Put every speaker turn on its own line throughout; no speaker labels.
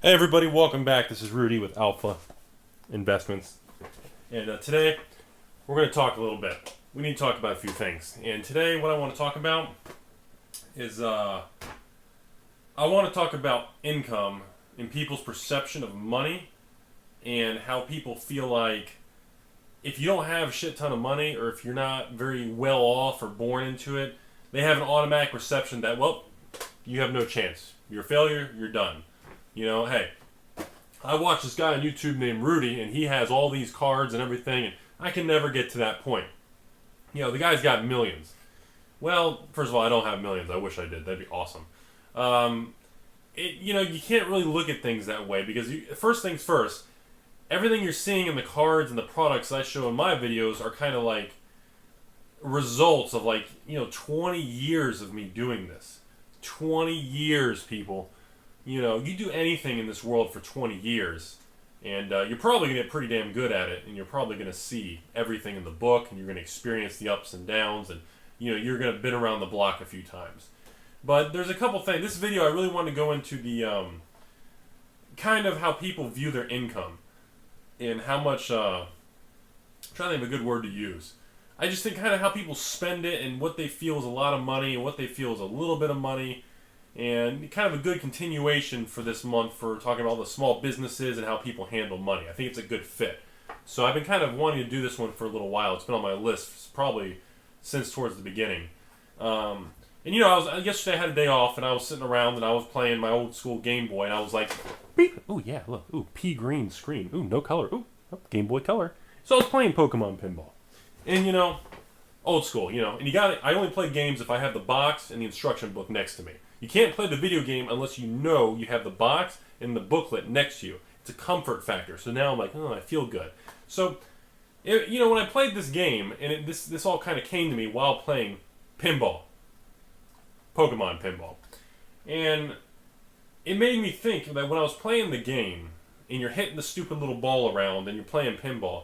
Hey everybody, welcome back. This is Rudy with Alpha Investments. And today, we're going to talk a little bit. We need to talk about a few things. And today, what I want to talk about is I want to talk about income and people's perception of money and how people feel like if you don't have a shit ton of money or if you're not very well off or born into it, they have an automatic perception that, well, you have no chance. You're a failure, you're done. You know, hey, I watch this guy on YouTube named Rudy, and he has all these cards and everything, and I can never get to that point. You know, the guy's got millions. Well, first of all, I don't have millions. I wish I did. That'd be awesome. You can't really look at things that way because, first things first, everything you're seeing in the cards and the products I show in my videos are kind of like results of 20 years of me doing this. 20 years, people. You know, you do anything in this world for 20 years, and you're probably going to get pretty damn good at it, and you're probably going to see everything in the book, and you're going to experience the ups and downs, and, you're going to have been around the block a few times. But there's a couple things. This video, I really want to go into the kind of how people view their income, and how much, I'm trying to think of a good word to use. I just think kind of how people spend it, and what they feel is a lot of money, and what they feel is a little bit of money. And kind of a good continuation for this month for talking about the small businesses and how people handle money. I think it's a good fit. So I've been kind of wanting to do this one for a little while. It's been on my list probably since towards the beginning. Yesterday I had a day off and I was sitting around and I was playing my old school Game Boy and I was like, beep. Oh yeah, look, ooh, pea green screen. Ooh, no color. Ooh, Game Boy Color. So I was playing Pokemon Pinball. And old school, and I only play games if I have the box and the instruction book next to me. You can't play the video game unless you know you have the box and the booklet next to you. It's a comfort factor. So now I'm like, oh, I feel good. So, when I played this game, and this all kind of came to me while playing pinball, Pokemon Pinball. And it made me think that when I was playing the game, and you're hitting the stupid little ball around, and you're playing pinball,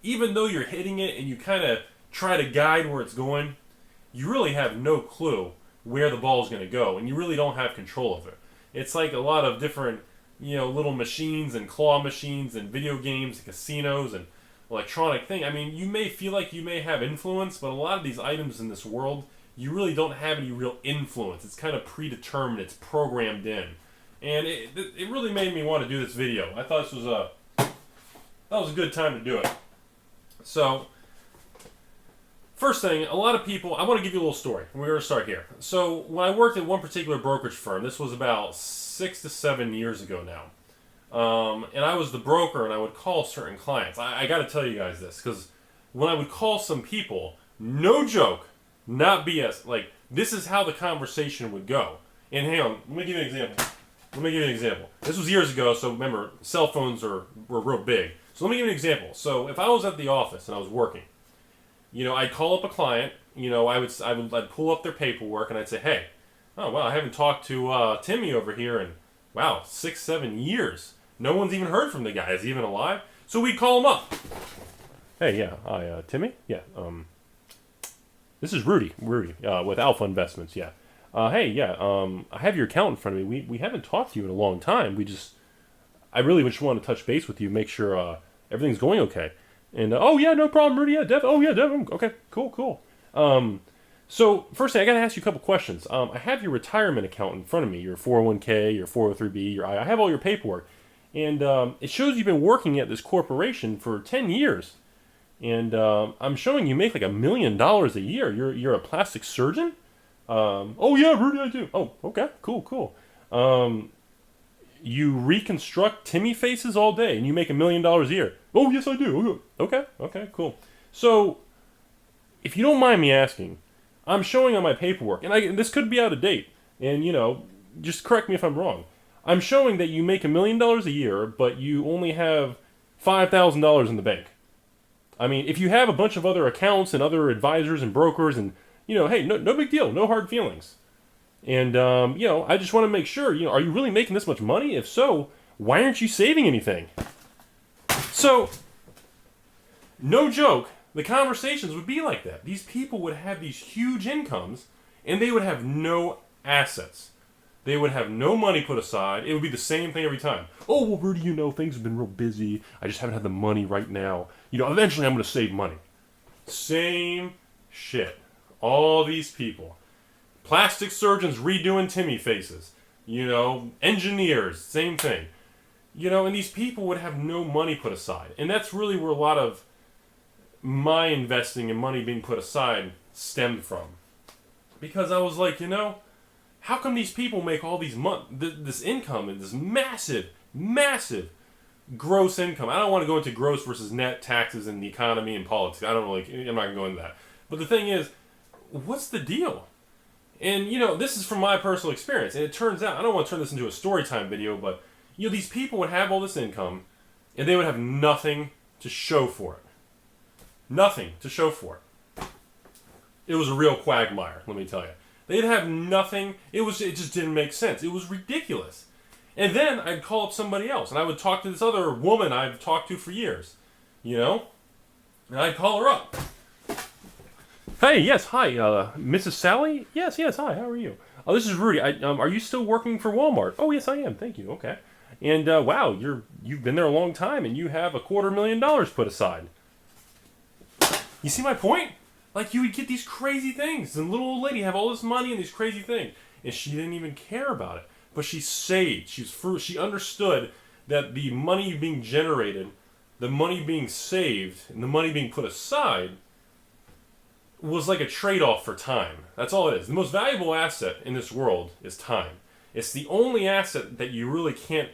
even though you're hitting it and you kind of try to guide where it's going, you really have no clue where the ball is going to go, and you really don't have control of it. It's like a lot of different, little machines and claw machines and video games and casinos and electronic thing. I mean, you may feel like you may have influence, but a lot of these items in this world, you really don't have any real influence. It's kind of predetermined. It's programmed in. And it really made me want to do this video. I thought this was a good time to do it. So, first thing, a lot of people, I want to give you a little story. We're going to start here. So, when I worked at one particular brokerage firm, this was about 6 to 7 years ago now. And I was the broker and I would call certain clients. I got to tell you guys this, because when I would call some people, no joke, not BS, this is how the conversation would go. And hang on, let me give you an example. This was years ago, so remember, cell phones were real big. So let me give you an example. So if I was at the office and I was working, I'd call up a client, I'd pull up their paperwork and I'd say, hey, oh, wow, I haven't talked to Timmy over here in, 6, 7 years. No one's even heard from the guy. Is he even alive? So we'd call him up. Hey, yeah, hi, Timmy? Yeah, this is Rudy, with Alpha Investments, yeah. Hey, yeah, I have your account in front of me. We haven't talked to you in a long time. I really just want to touch base with you, make sure everything's going okay. And, oh, yeah, no problem, Rudy. Yeah, Dev. Okay, cool. So, first thing, I got to ask you a couple questions. I have your retirement account in front of me, your 401k, your 403b, I have all your paperwork. And it shows you've been working at this corporation for 10 years. And I'm showing you make $1 million a year. You're a plastic surgeon? Oh, yeah, Rudy, I do. Oh, okay, cool. You reconstruct Timmy faces all day, and you make $1 million a year. Oh, yes, I do. Okay, cool. So, if you don't mind me asking, I'm showing on my paperwork, and this could be out of date, and, just correct me if I'm wrong. I'm showing that you make $1 million a year, but you only have $5,000 in the bank. I mean, if you have a bunch of other accounts and other advisors and brokers, and, hey, no big deal, no hard feelings. And, I just want to make sure, are you really making this much money? If so, why aren't you saving anything? So, no joke, the conversations would be like that. These people would have these huge incomes, and they would have no assets. They would have no money put aside. It would be the same thing every time. Oh, well, Rudy, you know, things have been real busy. I just haven't had the money right now. You know, eventually I'm going to save money. Same shit. All these people. Plastic surgeons redoing Timmy faces. You know, engineers, same thing. You know, and these people would have no money put aside. And that's really where a lot of my investing and money being put aside stemmed from. Because I was like, you know, how come these people make all these this income and this massive, massive gross income? I don't want to go into gross versus net taxes and the economy and politics. I'm not going to go into that. But the thing is, what's the deal? And, you know, this is from my personal experience. And it turns out, I don't want to turn this into a story time video, but, you know, these people would have all this income and they would have nothing to show for it. Nothing to show for it. It was a real quagmire, let me tell you. They'd have nothing. It just didn't make sense. It was ridiculous. And then I'd call up somebody else, and I would talk to this other woman I've talked to for years, you know? And I'd call her up. Hey, yes, hi, Mrs. Sally? Yes, hi, how are you? Oh, this is Rudy. Are you still working for Walmart? Oh, yes, I am, thank you, okay. And, wow, you've been there a long time, and you have $250,000 put aside. You see my point? Like, you would get these crazy things. And little old lady have all this money and these crazy things. And she didn't even care about it. But she saved. She understood that the money being generated, the money being saved, and the money being put aside was like a trade-off for time. That's all it is. The most valuable asset in this world is time. It's the only asset that you really can't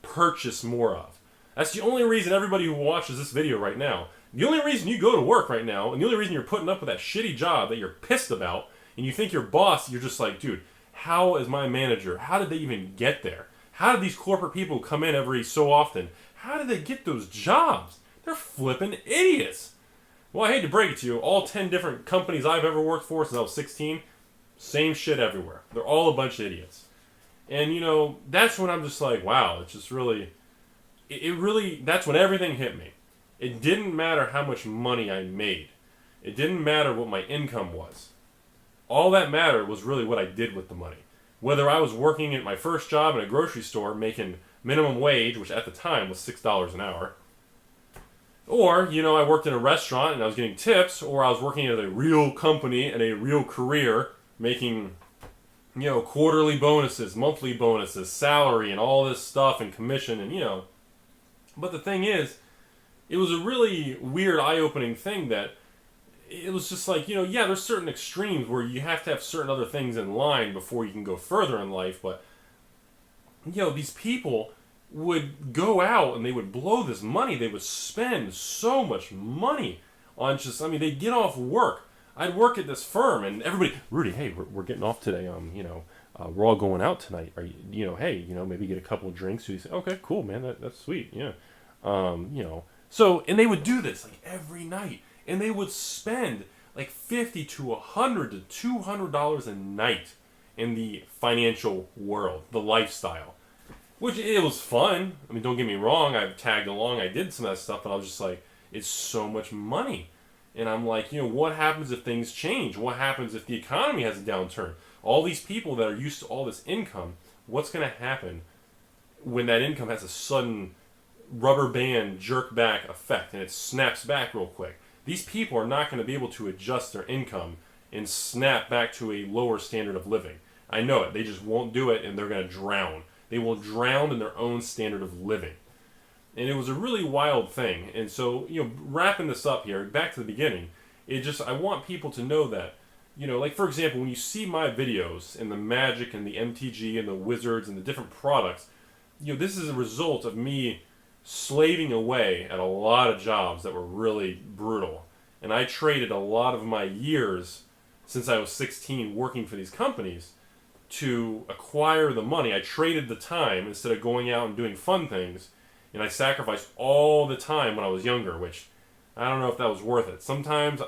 purchase more of. That's the only reason everybody who watches this video right now, the only reason you go to work right now, and the only reason you're putting up with that shitty job that you're pissed about, and you think your boss, you're just like, dude, how is my manager, how did they even get there? How did these corporate people come in every so often? How did they get those jobs? They're flipping idiots. Well, I hate to break it to you, all 10 different companies I've ever worked for since I was 16, same shit everywhere. They're all a bunch of idiots. And, you know, that's when I'm just like, wow, it's just really, that's when everything hit me. It didn't matter how much money I made. It didn't matter what my income was. All that mattered was really what I did with the money. Whether I was working at my first job in a grocery store making minimum wage, which at the time was $6 an hour, or, you know, I worked in a restaurant and I was getting tips, or I was working at a real company and a real career making, you know, quarterly bonuses, monthly bonuses, salary, and all this stuff, and commission, and, you know. But the thing is, it was a really weird, eye-opening thing that it was just like, you know, yeah, there's certain extremes where you have to have certain other things in line before you can go further in life, but, you know, these people would go out and they would blow this money. They would spend so much money on just, I mean, they'd get off work. I'd work at this firm and everybody, Rudy, hey, we're getting off today. You know, we're all going out tonight. Are you know, hey, you know, maybe get a couple of drinks. So you say, okay, cool, man. That's sweet. Yeah. You know, so, and they would do this like every night and they would spend like $50 to $100 to $200 a night in the financial world, the lifestyle. Which, it was fun. I mean, don't get me wrong. I've tagged along. I did some of that stuff. But I was just like, it's so much money. And I'm like, you know, what happens if things change? What happens if the economy has a downturn? All these people that are used to all this income, what's going to happen when that income has a sudden rubber band jerk back effect and it snaps back real quick? These people are not going to be able to adjust their income and snap back to a lower standard of living. I know it. They just won't do it and they're going to drown. They will drown in their own standard of living. And it was a really wild thing. And so, you know, wrapping this up here, back to the beginning, I want people to know that, you know, like, for example, when you see my videos and the Magic and the MTG and the Wizards and the different products, you know, this is a result of me slaving away at a lot of jobs that were really brutal. And I traded a lot of my years since I was 16 working for these companies to acquire the money. I traded the time instead of going out and doing fun things, and I sacrificed all the time when I was younger, which I don't know if that was worth it. Sometimes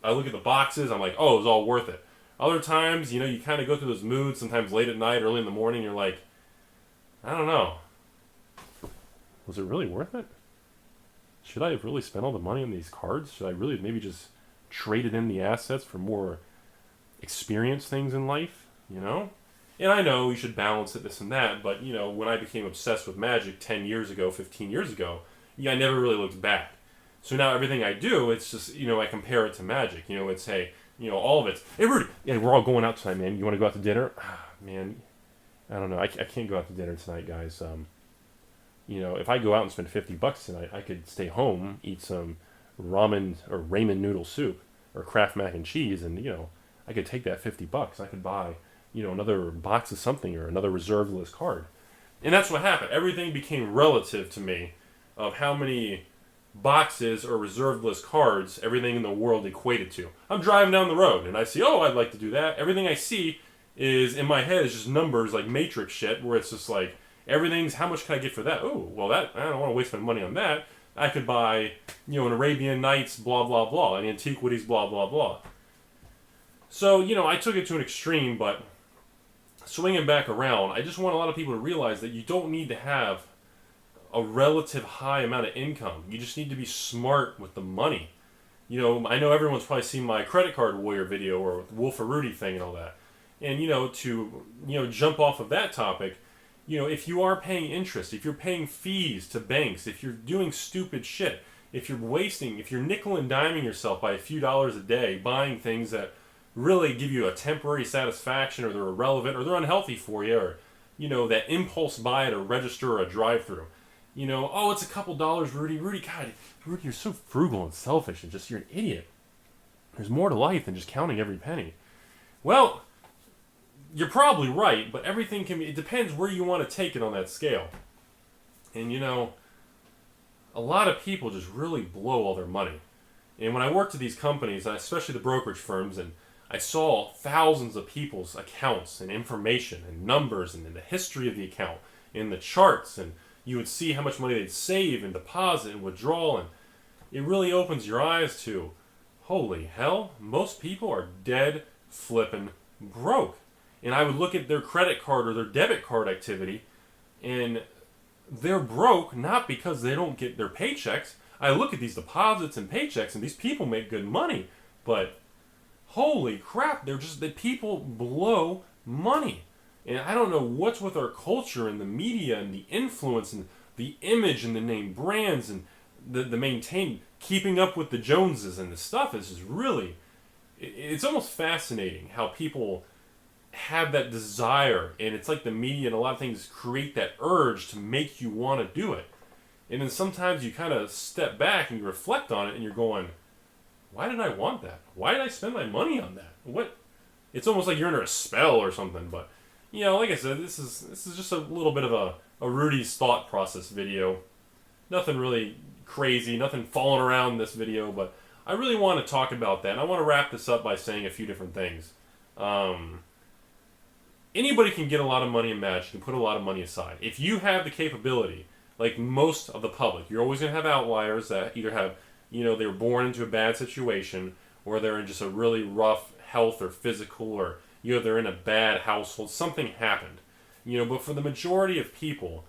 I look at the boxes, I'm like, oh, it was all worth it. Other times, you know, you kind of go through those moods, sometimes late at night, early in the morning, you're like, I don't know. Was it really worth it? Should I have really spent all the money on these cards? Should I really maybe just traded in the assets for more experienced things in life? You know? And I know you should balance it, this and that, but, you know, when I became obsessed with Magic 10 years ago, 15 years ago, yeah, I never really looked back. So now everything I do, it's just, you know, I compare it to Magic. You know, it's, hey, you know, all of it. Hey, Rudy, yeah, we're all going out tonight, man. You want to go out to dinner? Man, I don't know. I can't go out to dinner tonight, guys. You know, if I go out and spend $50 tonight, I could stay home, eat some ramen or ramen noodle soup or Kraft mac and cheese, and, you know, I could take that $50. I could buy, you know, another box of something or another reserved list card. And that's what happened. Everything became relative to me of how many boxes or reserved list cards everything in the world equated to. I'm driving down the road and I see, oh, I'd like to do that. Everything I see is in my head is just numbers like Matrix shit, where it's just like everything's how much can I get for that? Oh, well, that I don't want to waste my money on that. I could buy, you know, an Arabian Nights, blah blah blah, an antiquities, blah blah blah. So, you know, I took it to an extreme, but swinging back around, I just want a lot of people to realize that you don't need to have a relative high amount of income. You just need to be smart with the money. You know, I know everyone's probably seen my credit card warrior video or Wolf of Rudy thing and all that. And, you know, to, you know, jump off of that topic, you know, if you are paying interest, if you're paying fees to banks, if you're doing stupid shit, if you're wasting, if you're nickel and diming yourself by a few dollars a day, buying things that really give you a temporary satisfaction, or they're irrelevant, or they're unhealthy for you, or, you know, that impulse buy at a register or a drive-thru. You know, oh, it's a couple dollars, Rudy. Rudy, God, Rudy, you're so frugal and selfish and just, you're an idiot. There's more to life than just counting every penny. Well, you're probably right, but everything can be, it depends where you want to take it on that scale. And, you know, a lot of people just really blow all their money. And when I worked at these companies, especially the brokerage firms, and I saw thousands of people's accounts and information and numbers and the history of the account and the charts, and you would see how much money they'd save and deposit and withdraw, and it really opens your eyes to, holy hell, most people are dead flippin' broke. And I would look at their credit card or their debit card activity, and they're broke not because they don't get their paychecks. I look at these deposits and paychecks, and these people make good money, but holy crap, they're just, the people blow money. And I don't know what's with our culture and the media and the influence and the image and the name brands and the maintain, keeping up with the Joneses and the stuff is just really, it's almost fascinating how people have that desire, and it's like the media and a lot of things create that urge to make you want to do it. And then sometimes you kind of step back and you reflect on it and you're going, why did I want that? Why did I spend my money on that? What? It's almost like you're under a spell or something, but you know, like I said, this is just a little bit of a Rudy's thought process video. Nothing really crazy, nothing falling around in this video, but I really want to talk about that. And I want to wrap this up by saying a few different things. Anybody can get a lot of money in Magic and put a lot of money aside. If you have the capability, like most of the public, you're always going to have outliers that either have, you know, they were born into a bad situation, or they're in just a really rough health or physical, or, you know, they're in a bad household, something happened. You know, but for the majority of people,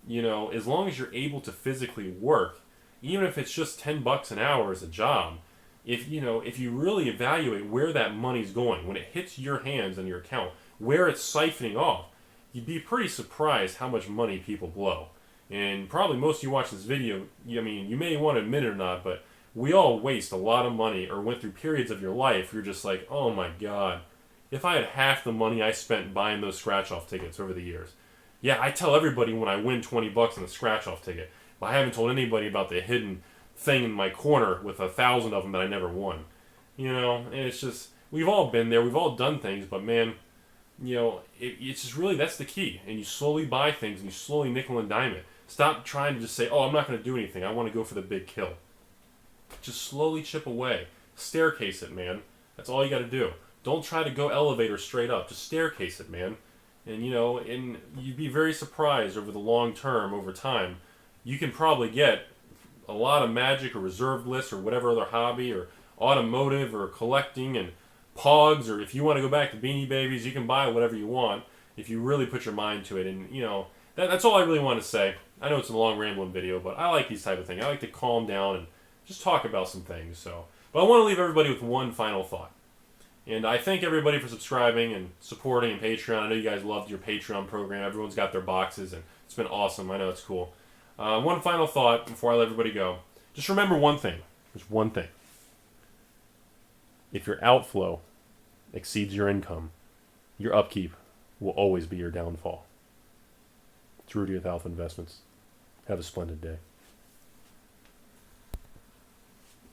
you know, as long as you're able to physically work, even if it's just $10 an hour as a job, if, you know, if you really evaluate where that money's going, when it hits your hands and your account, where it's siphoning off, you'd be pretty surprised how much money people blow. And probably most of you watch this video, I mean, you may want to admit it or not, but we all waste a lot of money or went through periods of your life where you're just like, oh my God, if I had half the money I spent buying those scratch-off tickets over the years. Yeah, I tell everybody when I win $20 on a scratch-off ticket, but I haven't told anybody about the hidden thing in my corner with 1,000 of them that I never won. You know, and it's just, we've all been there, we've all done things, but man, you know, it's just really, that's the key. And you slowly buy things and you slowly nickel and dime it. Stop trying to just say, oh, I'm not going to do anything, I want to go for the big kill. Just slowly chip away. Staircase it, man. That's all you got to do. Don't try to go elevator straight up. Just staircase it, man. And, you know, and you'd be very surprised over the long term, over time, you can probably get a lot of Magic or reserved lists or whatever other hobby or automotive or collecting and Pogs, or if you want to go back to Beanie Babies, you can buy whatever you want if you really put your mind to it. And, you know, that's all I really want to say. I know it's a long rambling video, but I like these type of things. I like to calm down and just talk about some things. So, but I want to leave everybody with one final thought. And I thank everybody for subscribing and supporting and Patreon. I know you guys loved your Patreon program. Everyone's got their boxes, and it's been awesome. I know it's cool. One final thought before I let everybody go. Just remember one thing. There's one thing. If your outflow exceeds your income, your upkeep will always be your downfall. It's Rudy with Alpha Investments. Have a splendid day.